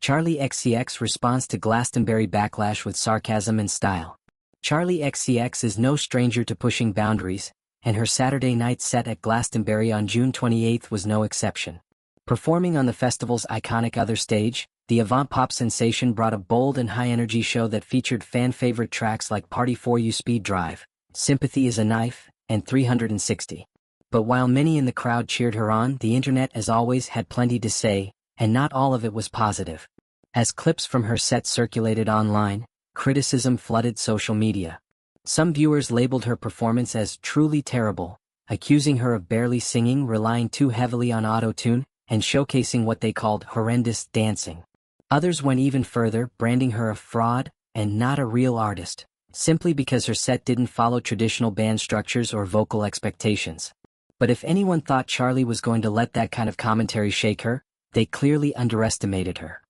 Charli XCX responds to Glastonbury backlash with sarcasm and style. Charli XCX is no stranger to pushing boundaries, and her Saturday night set at Glastonbury on June 28 was no exception. Performing on the festival's iconic other stage, the avant-pop sensation brought a bold and high-energy show that featured fan-favorite tracks like Party For You Speed Drive, Sympathy Is a Knife, and 360. But while many in the crowd cheered her on, the internet as always had plenty to say, and not all of it was positive. As clips from her set circulated online, criticism flooded social media. Some viewers labeled her performance as truly terrible, accusing her of barely singing, relying too heavily on autotune, and showcasing what they called horrendous dancing. Others went even further, branding her a fraud and not a real artist, simply because her set didn't follow traditional band structures or vocal expectations. But if anyone thought Charli was going to let that kind of commentary shake her, they clearly underestimated her.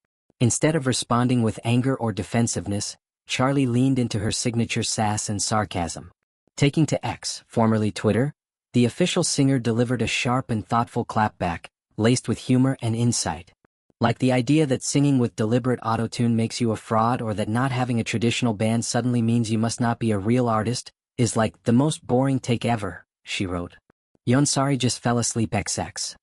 Instead of responding with anger or defensiveness, Charli leaned into her signature sass and sarcasm. Taking to X, formerly Twitter, the official singer delivered a sharp and thoughtful clapback, laced with humor and insight. Like the idea that singing with deliberate autotune makes you a fraud, or that not having a traditional band suddenly means you must not be a real artist, is like the most boring take ever, she wrote. Yawn, sorry, just fell asleep XX.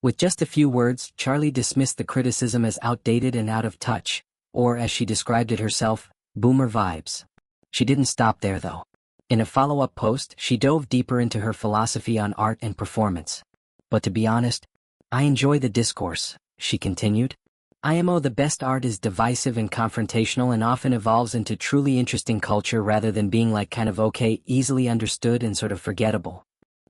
With just a few words, Charli dismissed the criticism as outdated and out of touch, or as she described it herself, boomer vibes. She didn't stop there though. In a follow-up post, she dove deeper into her philosophy on art and performance. But to be honest, I enjoy the discourse, she continued. IMO, the best art is divisive and confrontational and often evolves into truly interesting culture rather than being like kind of okay, easily understood and sort of forgettable.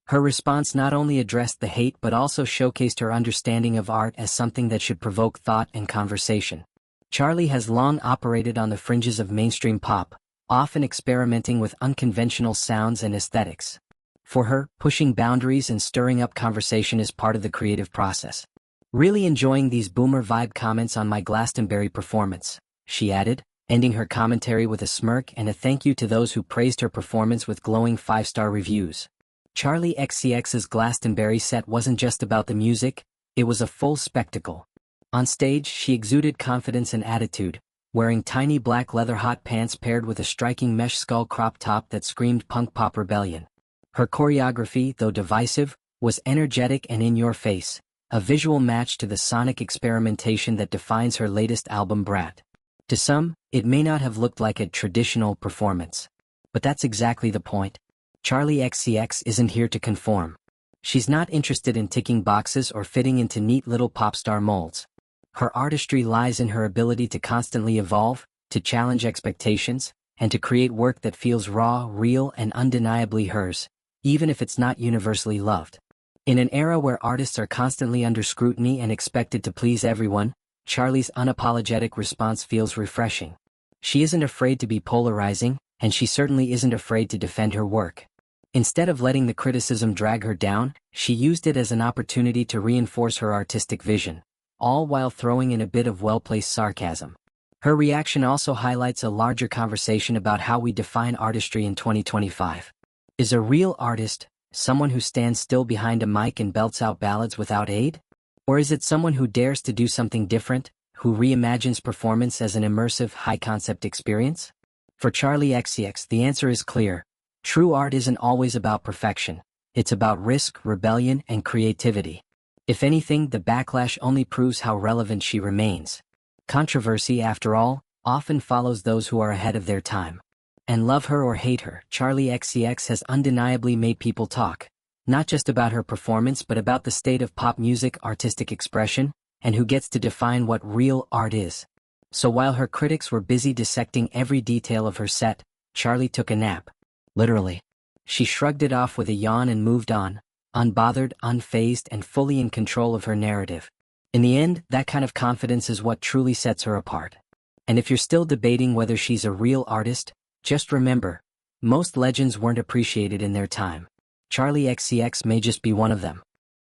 Her response not only addressed the hate but also showcased her understanding of art as something that should provoke thought and conversation. Charli has long operated on the fringes of mainstream pop, often experimenting with unconventional sounds and aesthetics. For her, pushing boundaries and stirring up conversation is part of the creative process. Really enjoying these boomer vibe comments on my Glastonbury performance, she added, ending her commentary with a smirk and a thank you to those who praised her performance with glowing 5-star reviews. Charli XCX's Glastonbury set wasn't just about the music, it was a full spectacle. On stage, she exuded confidence and attitude, wearing tiny black leather hot pants paired with a striking mesh skull crop top that screamed punk pop rebellion. Her choreography, though divisive, was energetic and in your face, a visual match to the sonic experimentation that defines her latest album Brat. To some, it may not have looked like a traditional performance. But that's exactly the point. Charli XCX isn't here to conform. She's not interested in ticking boxes or fitting into neat little pop star molds. Her artistry lies in her ability to constantly evolve, to challenge expectations, and to create work that feels raw, real, and undeniably hers, even if it's not universally loved. In an era where artists are constantly under scrutiny and expected to please everyone, Charli's unapologetic response feels refreshing. She isn't afraid to be polarizing, and she certainly isn't afraid to defend her work. Instead of letting the criticism drag her down, she used it as an opportunity to reinforce her artistic vision, all while throwing in a bit of well-placed sarcasm. Her reaction also highlights a larger conversation about how we define artistry in 2025. Is a real artist someone who stands still behind a mic and belts out ballads without aid? Or is it someone who dares to do something different, who reimagines performance as an immersive, high-concept experience? For Charli XCX, the answer is clear. True art isn't always about perfection. It's about risk, rebellion, and creativity. If anything, the backlash only proves how relevant she remains. Controversy, after all, often follows those who are ahead of their time. And love her or hate her, Charli XCX has undeniably made people talk, not just about her performance but about the state of pop music, artistic expression, and who gets to define what real art is. So while her critics were busy dissecting every detail of her set, Charli took a nap. Literally. She shrugged it off with a yawn and moved on, unbothered, unfazed, and fully in control of her narrative. In the end, that kind of confidence is what truly sets her apart. And if you're still debating whether she's a real artist, just remember, most legends weren't appreciated in their time. Charli XCX may just be one of them.